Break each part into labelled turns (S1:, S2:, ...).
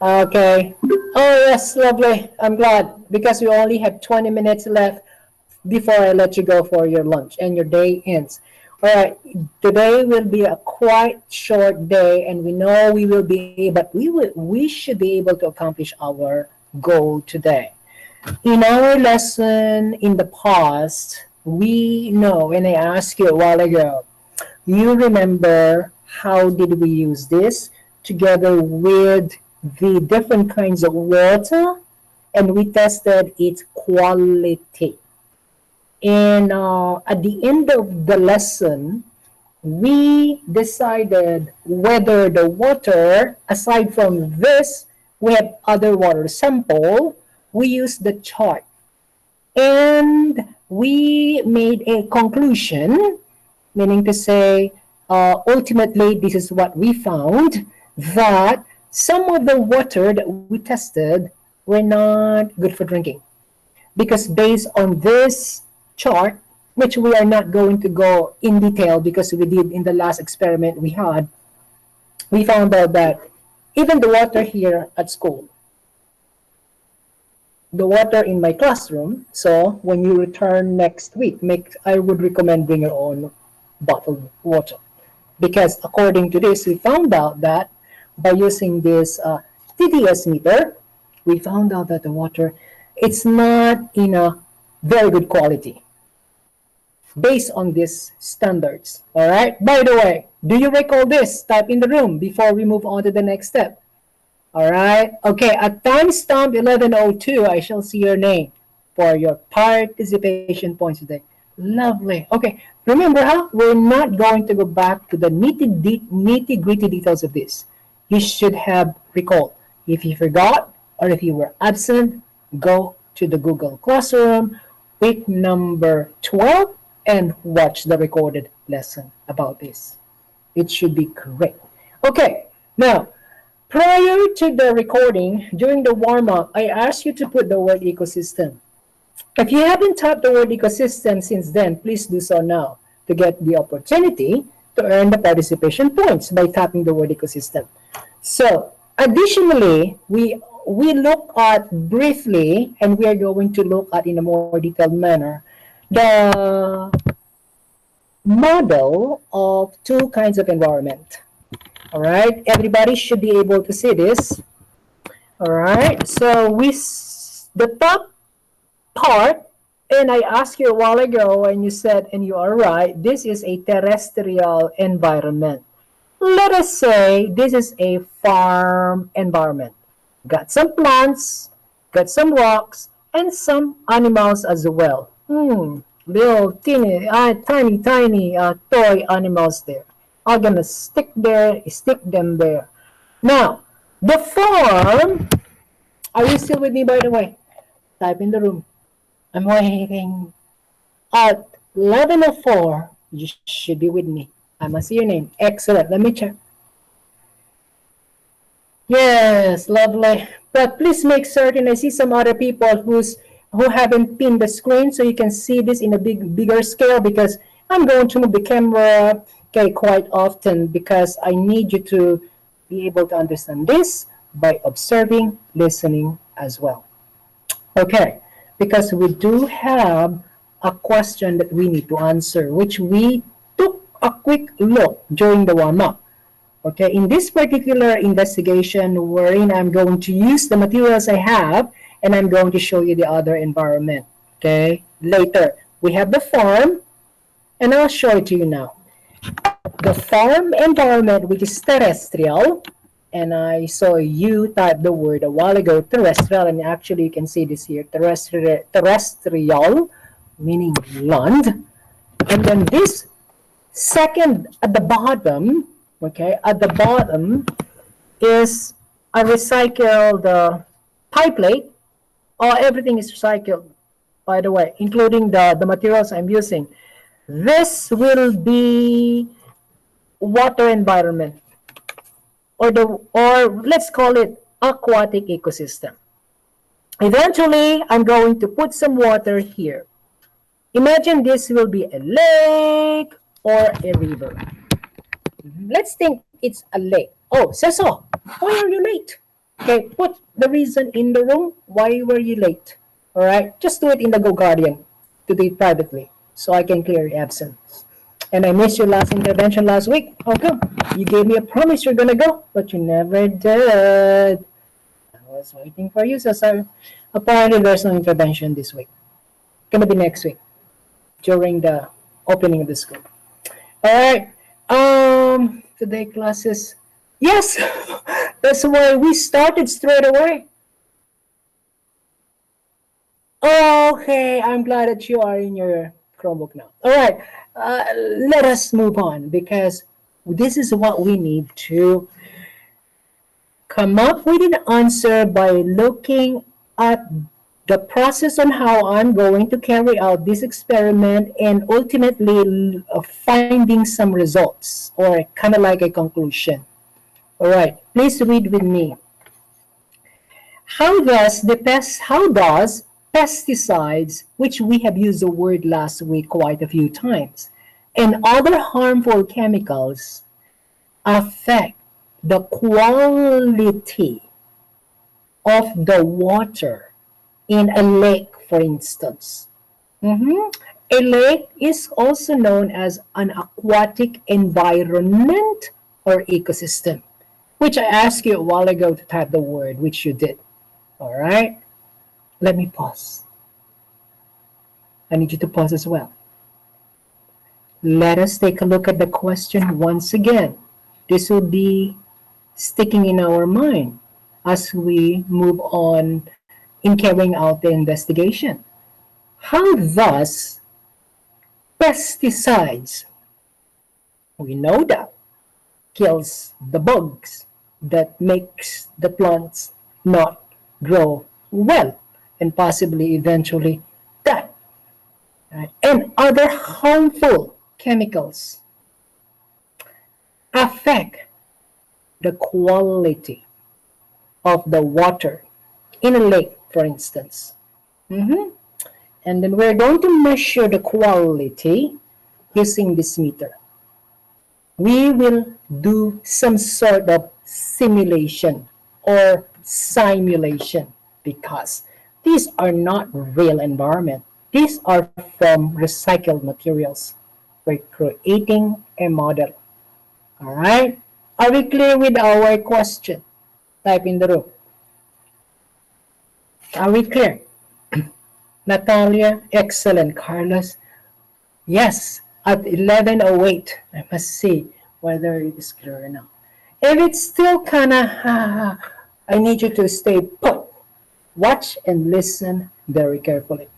S1: Okay. Oh, yes, lovely. I'm glad because we only have 20 minutes left before I let you go for your lunch and your day ends. All right. Today will be a quite short day, and we know we will be, but we should be able to accomplish our goal today. In our lesson in the past, we know, and I asked you a while ago, you remember how did we use this together with the different kinds of water, and we tested its quality. And at the end of the lesson, we decided whether the water, aside from this, we have other water sample. We used the chart and we made a conclusion, meaning to say, ultimately, this is what we found, that some of the water that we tested were not good for drinking. Because based on this chart, which we are not going to go in detail because we did in the last experiment we found out that even the water here at school, the water in my classroom. So when you return next week, I would recommend bring your own bottled water because according to this, we found out that by using this TDS meter, we found out that the water it's not in a very good quality based on these standards. All right. By the way, do you recall this? Type in the room before we move on to the next step. All right. Okay. At timestamp 11:02, I shall see your name for your participation points today. Lovely. Okay. Remember, how we're not going to go back to the nitty gritty details of this. You should have recalled. If you forgot or if you were absent, go to the Google Classroom, week number 12, and watch the recorded lesson about this. It should be great. Okay. Now, prior to the recording, during the warm up, I asked you to put the word ecosystem. If you haven't typed the word ecosystem since then, please do so now to get the opportunity to earn the participation points by tapping the word ecosystem. So, additionally, we look at briefly, and we are going to look at in a more detailed manner, the model of two kinds of environment. All right, everybody should be able to see this. All right, so the top part, and I asked you a while ago, and you said, and you are right, this is a terrestrial environment. Let us say this is a farm environment. Got some plants, got some rocks, and some animals as well. Little tiny toy animals there. I'm gonna stick them there. Now, the farm. Are you still with me, by the way? Type in the room. I'm waiting. At 11:04, you should be with me. I must see your name. Excellent. Let me check. Yes, lovely. But please make certain I see some other people who haven't pinned the screen so you can see this in a bigger scale because I'm going to move the camera okay quite often because I need you to be able to understand this by observing, listening as well. Okay, because we do have a question that we need to answer, which we took a quick look during the warm up. Okay, in this particular investigation, wherein I'm going to use the materials I have and I'm going to show you the other environment. Okay, later we have the farm, and I'll show it to you now. The farm environment, which is terrestrial, and I saw you type the word a while ago, terrestrial, and actually you can see this here, terrestrial, meaning land. And then this second at the bottom, okay, at the bottom is a recycled pie plate. Oh, everything is recycled, by the way, including the materials I'm using. This will be water environment, or let's call it aquatic ecosystem. Eventually, I'm going to put some water here. Imagine this will be a lake or a river. Let's think it's a lake. Oh, Cecil, why are you late? Okay, put the reason in the room. Why were you late? All right, just do it in the Go Guardian to do it privately so I can clear your absence. And I missed your last intervention last week. How come? You gave me a promise you're gonna go, but you never did. I was waiting for you, so sir. Apparently, there's no intervention this week. Gonna be next week during the opening of the school. All right. Today classes. Yes, that's why we started straight away. Okay, I'm glad that you are in your Chromebook now. All right, let us move on because this is what we need to come up with an answer by looking at the process on how I'm going to carry out this experiment and ultimately finding some results or kind of like a conclusion. All right, please read with me. How does pesticides, which we have used the word last week quite a few times, and other harmful chemicals affect the quality of the water in a lake, for instance? Mhm. A lake is also known as an aquatic environment or ecosystem, which I asked you a while ago to type the word, which you did. All right, let me pause. I need you to pause as well. Let us take a look at the question once again. This will be sticking in our mind as we move on in carrying out the investigation. How does pesticides, we know that, kills the bugs that makes the plants not grow well and possibly eventually die. Right? And other harmful chemicals affect the quality of the water in a lake, for instance. Mhm. And then we're going to measure the quality using this meter. We will do some sort of simulation or simulation because these are not real environment. These are from recycled materials. We're creating a model. All right? Are we clear with our question? Type in the room. Are we clear? Natalia, excellent. Carlos, yes, at 11:08. I must see whether it is clear or not. If it's still kind of, I need you to stay put. Watch and listen very carefully.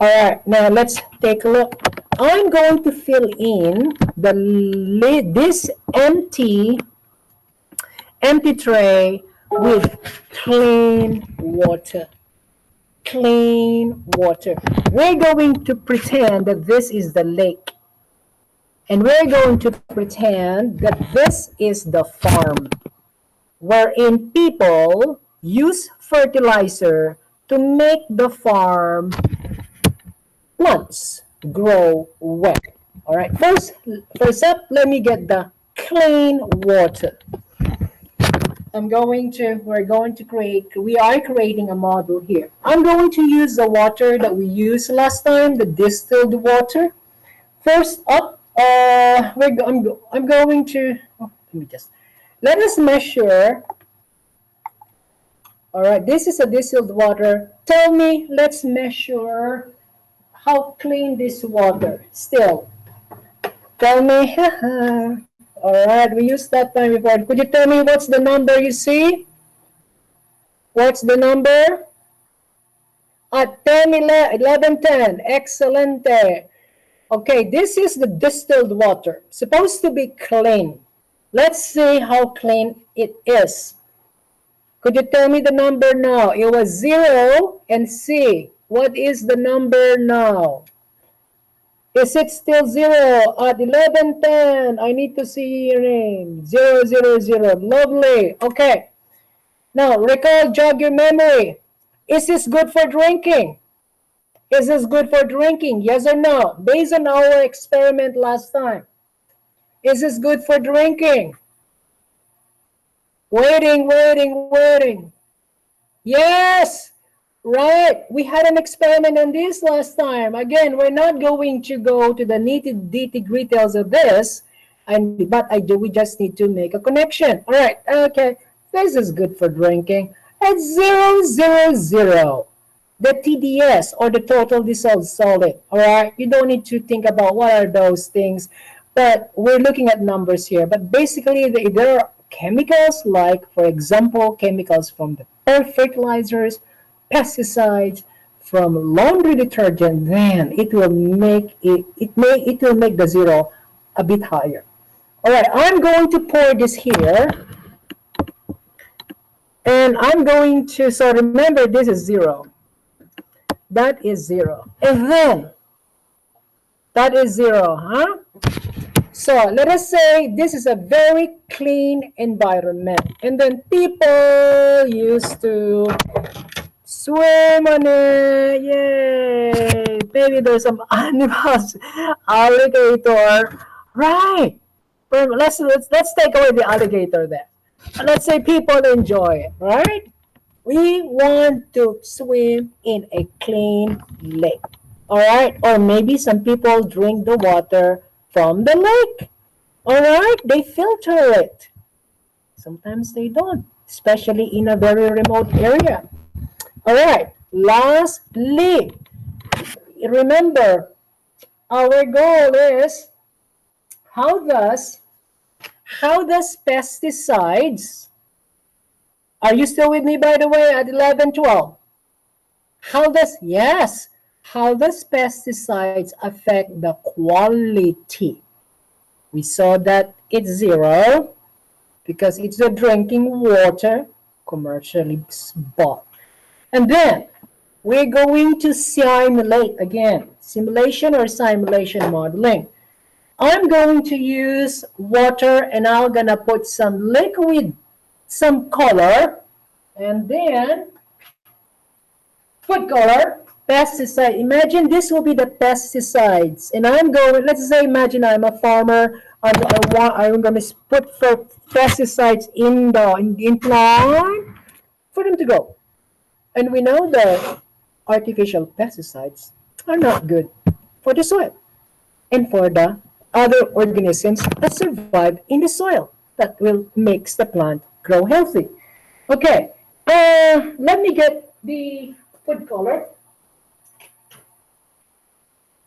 S1: All right, now let's take a look. I'm going to fill in this empty tray with clean water. Clean water. We're going to pretend that this is the lake. And we're going to pretend that this is the farm, wherein people use fertilizer to make the farm plants grow well. All right, first up, let me get the clean water. We are creating a model here. I'm going to use the water that we used last time, the distilled water. First up, I'm going to, let us measure. All right, this is a distilled water. Tell me, let's measure how clean this water still. Tell me, all right, we used that time before. Could you tell me what's the number you see? What's the number? At 10, 11, 10. Excellent. Okay, this is the distilled water. Supposed to be clean. Let's see how clean it is. Could you tell me the number now? It was 0 and C. What is the number now? Is it still 0 at 11:10? I need to see your name. 0, 0, 0. Lovely. Okay. Now, jog your memory. Is this good for drinking? Is this good for drinking? Yes or no? Based on our experiment last time. Is this good for drinking? Waiting. Yes, right. We had an experiment on this last time. Again, we're not going to go to the nitty details of this, but I do. We just need to make a connection. All right. Okay. This is good for drinking. It's 000. The TDS, or the total dissolved solid. All right. You don't need to think about what are those things, but we're looking at numbers here. But basically, there are chemicals like, for example, chemicals from the fertilizers, pesticides, from laundry detergent. Then it will make the zero a bit higher. All right, I'm going to pour this here, and I'm going to, so remember, this is zero. That is zero. And then that is zero, huh? So let us say this is a very clean environment, and then people used to swim on it. Yay! Maybe there's some animals, alligator. Right. But let's take away the alligator there. Let's say people enjoy it, right? We want to swim in a clean lake. All right? Or maybe some people drink the water from the lake. All right? They filter it. Sometimes they don't, especially in a very remote area. All right. Lastly, remember, our goal is how does pesticides, are you still with me, by the way, at 11, 12? Yes, how does pesticides affect the quality? We saw that it's zero because it's the drinking water commercially bought. And then we're going to simulate again, simulation or simulation modeling. I'm going to use water, and I'm gonna put some liquid, some color, and then food color, pesticide. Imagine this will be the pesticides, and I'm going. Let's say, imagine I'm a farmer. I'm going to put for pesticides in plant for them to grow. And we know that artificial pesticides are not good for the soil and for the other organisms that survive in the soil that will makes the plant grow healthy. Okay, let me get the food color.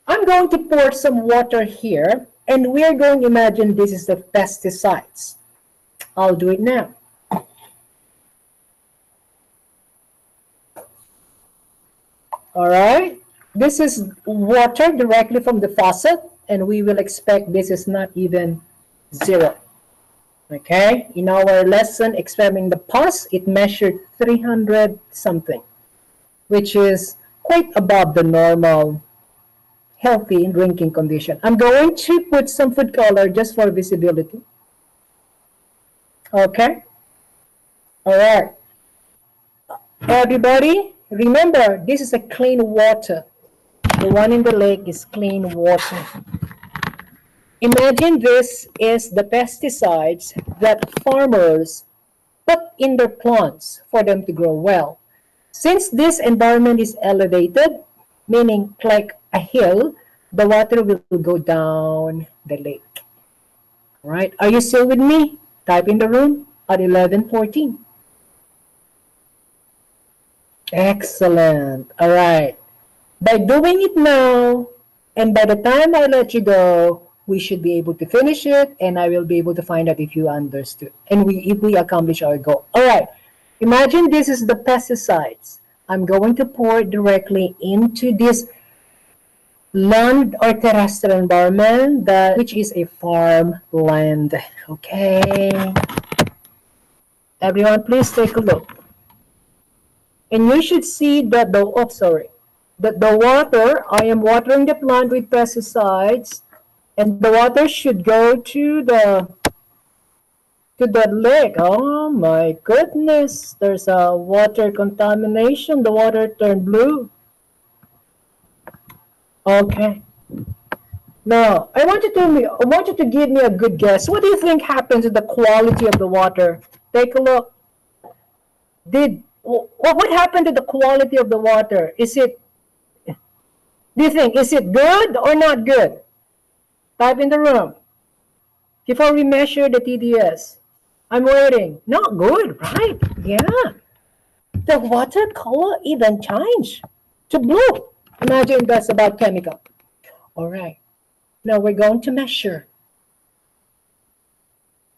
S1: I'm going to pour some water here, and we're going to imagine this is the pesticides. I'll do it now. All right, this is water directly from the faucet, and we will expect this is not even zero. Okay, in our lesson examining the pus, it measured 300 something, which is quite above the normal healthy drinking condition. I'm going to put some food color just for visibility. Okay, all right. Everybody, remember, this is a clean water. The one in the lake is clean water. Imagine this is the pesticides that farmers put in their plants for them to grow well. Since this environment is elevated, meaning like a hill, the water will go down the lake. All right, are you still with me? Type in the room at 11:14. Excellent. All right. By doing it now, and by the time I let you go, we should be able to finish it, and I will be able to find out if you understood and if we accomplish our goal. All right. Imagine this is the pesticides. I'm going to pour it directly into this land or terrestrial environment which is a farm land. Okay. Everyone, please take a look. And you should see that the water, I am watering the plant with pesticides, and the water should go to the lake. Oh my goodness, there's a water contamination. The water turned blue. Okay. Now, I want you to give me a good guess. What do you think happens to the quality of the water? Take a look. Did What happened to the quality of the water? Do you think, is it good or not good? Type in the room before we measure the TDS. I'm waiting. Not good, right? Yeah. The water color even changed to blue. Imagine that's about chemical. All right. Now we're going to measure.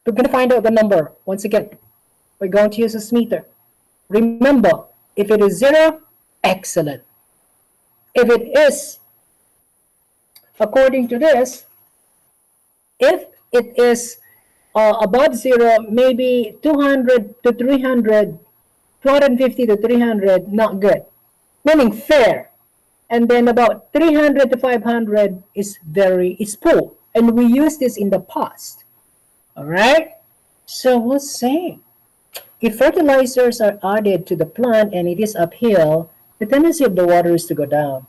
S1: We're going to find out the number. Once again, we're going to use a meter. Remember, if it is zero, excellent. If it is, according to this, if it is above zero, maybe 200 to 300, 250 to 300, not good. Meaning fair. And then about 300 to 500 is poor. And we used this in the past. All right? So we'll say, if fertilizers are added to the plant and it is uphill, the tendency of the water is to go down.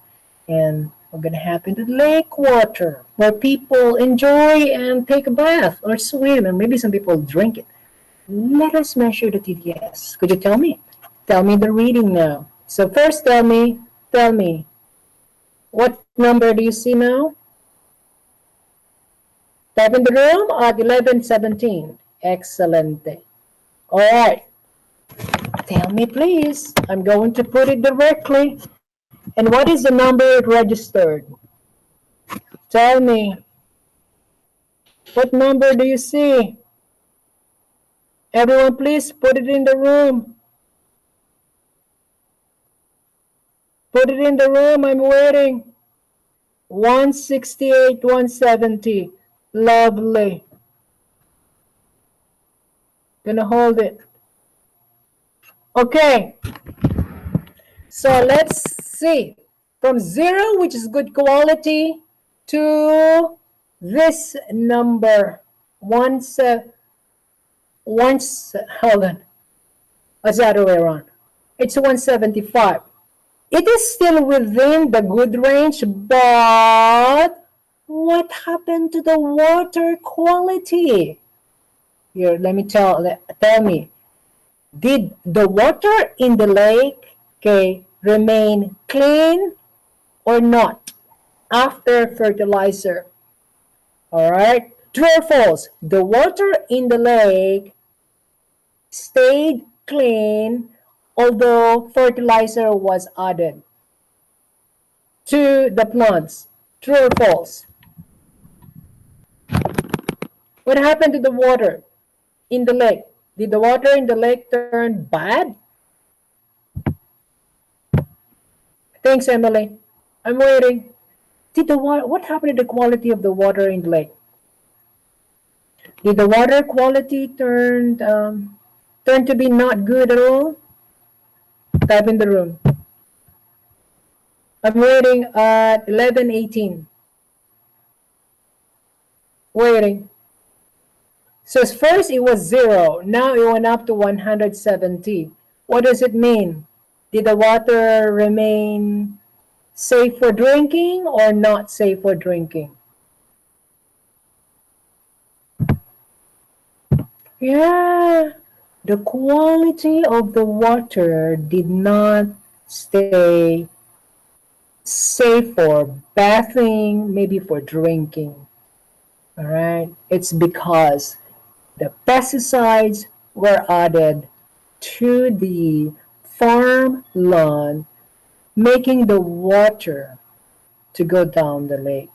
S1: And what's going to happen to lake water, where people enjoy and take a bath or swim, and maybe some people drink it. Let us measure the TDS. Could you tell me? Tell me the reading now. So first tell me, what number do you see now? Type in the room at 11:17. Excellent. All right. Tell me, please. I'm going to put it directly. And what is the number it registered? Tell me. What number do you see? Everyone, please put it in the room. Put it in the room. I'm waiting. 168, 170. Lovely. Gonna hold it. Okay. So let's see. From 0, which is good quality, to this number. Hold on. What's the other way around? It's 175. It is still within the good range, but what happened to the water quality? Here, let me tell me. Did the water in the lake, remain clean or not after fertilizer? All right. True or false? The water in the lake stayed clean although fertilizer was added to the plants. True or false? What happened to the water in the lake? Did the water in the lake turn bad? Thanks, Emily. I'm waiting. What happened to the quality of the water in the lake? Did the water quality turn to be not good at all? Type in the room. I'm waiting at 11:18. Waiting. So first it was 0. Now it went up to 170. What does it mean? Did the water remain safe for drinking or not safe for drinking? Yeah, the quality of the water did not stay safe for bathing, maybe for drinking. All right, it's because the pesticides were added to the farm lawn, making the water to go down the lake,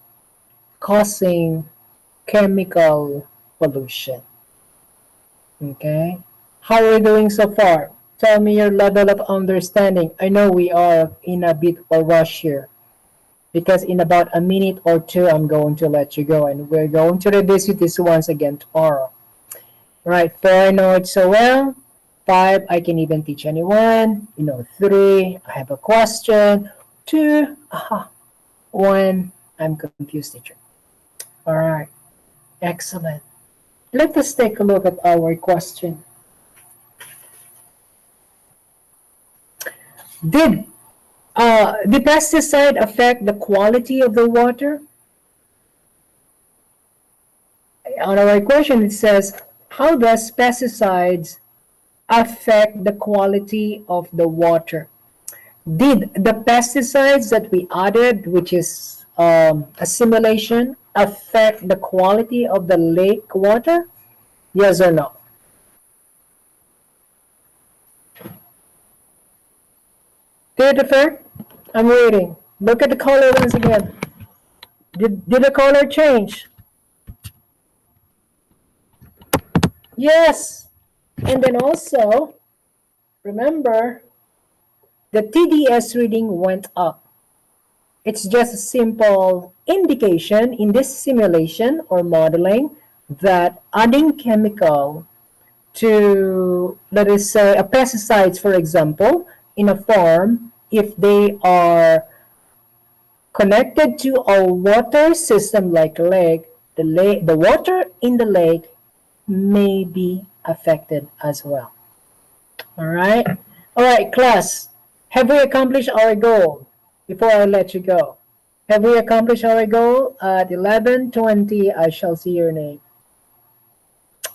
S1: causing chemical pollution. Okay, how are we doing so far? Tell me your level of understanding. I know we are in a bit of a rush here because in about a minute or two, I'm going to let you go and we're going to revisit this once again tomorrow. Right, 4, I know it so well. 5, I can even teach anyone. 3, I have a question. 2, 1, I'm confused, teacher. All right, excellent. Let us take a look at our question. Did the pesticide affect the quality of the water? On our question, it says, how does pesticides affect the quality of the water? Did the pesticides that we added, which is a simulation, affect the quality of the lake water? Yes or no? Christopher, I'm waiting. Look at the color once again. Did the color change? Yes. And then also, remember, the TDS reading went up. It's just a simple indication in this simulation or modeling that adding chemical to, let us say, a pesticides, for example, in a farm, if they are connected to a water system like lake, the water in the lake may be affected as well. All right. All right, class. Have we accomplished our goal? Before I let you go, have we accomplished our goal? At 11:20, I shall see your name.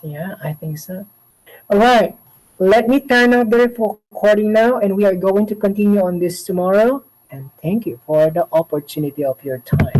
S1: Yeah, I think so. All right. Let me turn off the recording now, and we are going to continue on this tomorrow. And thank you for the opportunity of your time.